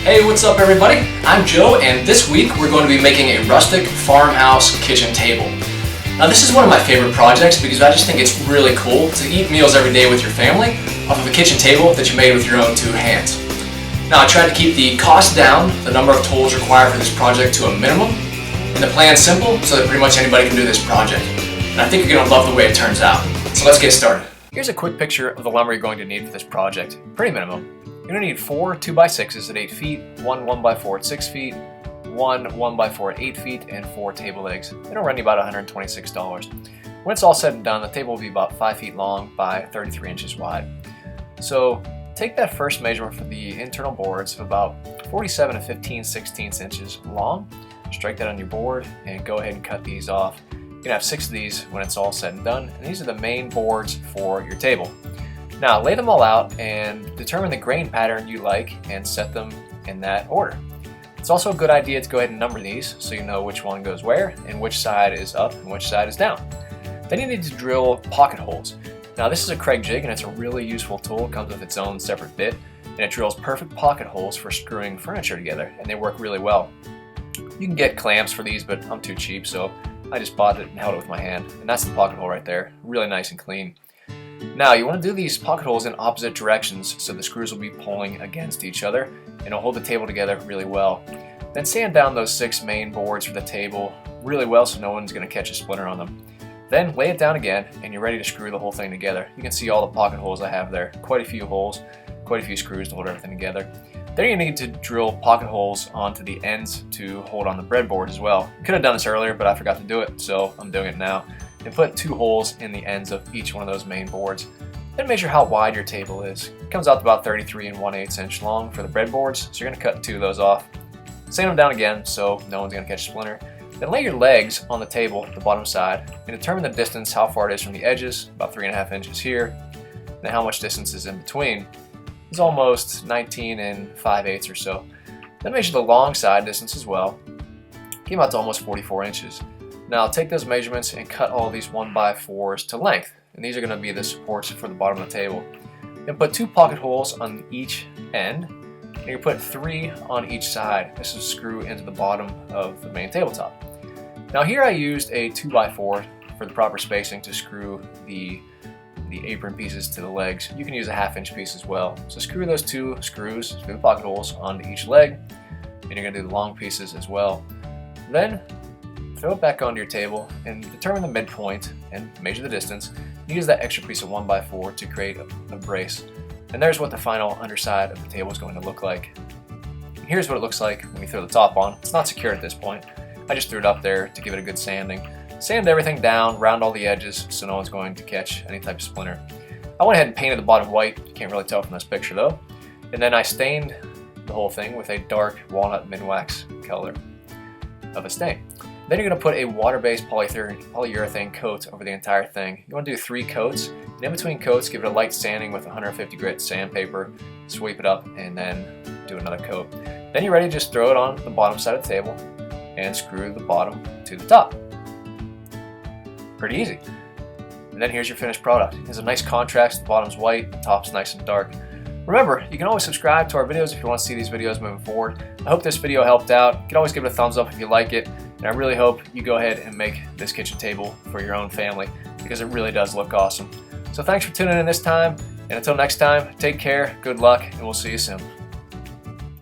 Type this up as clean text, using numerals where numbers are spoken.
Hey, what's up everybody? I'm Joe, and this week we're going to be making a rustic farmhouse kitchen table. Now this is one of my favorite projects because I just think it's really cool to eat meals every day with your family off of a kitchen table that you made with your own two hands. Now I tried to keep the cost down, the number of tools required for this project to a minimum, and the plan simple so that pretty much anybody can do this project. And I think you're going to love the way it turns out. So let's get started. Here's a quick picture of the lumber you're going to need for this project. Pretty minimum. You're going to need 4 2x6s at 8 feet, 1 1x4 at 6 feet, 1 1x4 at 8 feet, and 4 table legs. It'll run you about $126. When it's all said and done, the table will be about 5 feet long by 33 inches wide. So take that first measurement for the internal boards of about 47 to 15/16 inches long, strike that on your board, and go ahead and cut these off. You're going to have 6 of these when it's all said and done, and these are the main boards for your table. Now lay them all out and determine the grain pattern you like and set them in that order. It's also a good idea to go ahead and number these so you know which one goes where and which side is up and which side is down. Then you need to drill pocket holes. Now this is a Kreg jig and it's a really useful tool. It comes with its own separate bit and it drills perfect pocket holes for screwing furniture together, and they work really well. You can get clamps for these, but I'm too cheap, so I just bought it and held it with my hand, and that's the pocket hole right there. Really nice and clean. Now you want to do these pocket holes in opposite directions so the screws will be pulling against each other and it'll hold the table together really well. Then sand down those 6 main boards for the table really well so no one's going to catch a splinter on them. Then lay it down again and you're ready to screw the whole thing together. You can see all the pocket holes I have there. Quite a few holes, quite a few screws to hold everything together. Then you need to drill pocket holes onto the ends to hold on the breadboard as well. Could have done this earlier, but I forgot to do it, so I'm doing it now. And put 2 holes in the ends of each one of those main boards. Then measure how wide your table is. It comes out to about 33 1/8 inch long for the breadboards, so you're going to cut 2 of those off. Sand them down again so no one's going to catch a splinter. Then lay your legs on the table, the bottom side, and determine the distance, how far it is from the edges, about 3.5 inches here. Then how much distance is in between. It's almost 19 5/8 or so. Then measure the long side distance as well. Came out to almost 44 inches. Now take those measurements and cut all these 1x4s to length, and these are going to be the supports for the bottom of the table. Then put 2 pocket holes on each end, and you put 3 on each side. This will screw into the bottom of the main tabletop. Now here I used a 2x4 for the proper spacing to screw the apron pieces to the legs. You can use a 1/2 inch piece as well. So screw those 2 screws through the pocket holes onto each leg, and you're going to do the long pieces as well. Then throw it back onto your table and determine the midpoint and measure the distance. Use that extra piece of 1x4 to create a brace. And there's what the final underside of the table is going to look like. And here's what it looks like when you throw the top on. It's not secure at this point. I just threw it up there to give it a good sanding. Sand everything down, round all the edges so no one's going to catch any type of splinter. I went ahead and painted the bottom white. You can't really tell from this picture though. And then I stained the whole thing with a dark walnut Minwax color of a stain. Then you're going to put a water-based polyurethane coat over the entire thing. You want to do 3 coats, and in between coats give it a light sanding with 150 grit sandpaper, sweep it up, and then do another coat. Then you're ready to just throw it on the bottom side of the table and screw the bottom to the top. Pretty easy. And then here's your finished product. There's a nice contrast, the bottom's white, the top's nice and dark. Remember, you can always subscribe to our videos if you want to see these videos moving forward. I hope this video helped out. You can always give it a thumbs up if you like it. And I really hope you go ahead and make this kitchen table for your own family because it really does look awesome. So thanks for tuning in this time. And until next time, take care, good luck, and we'll see you soon.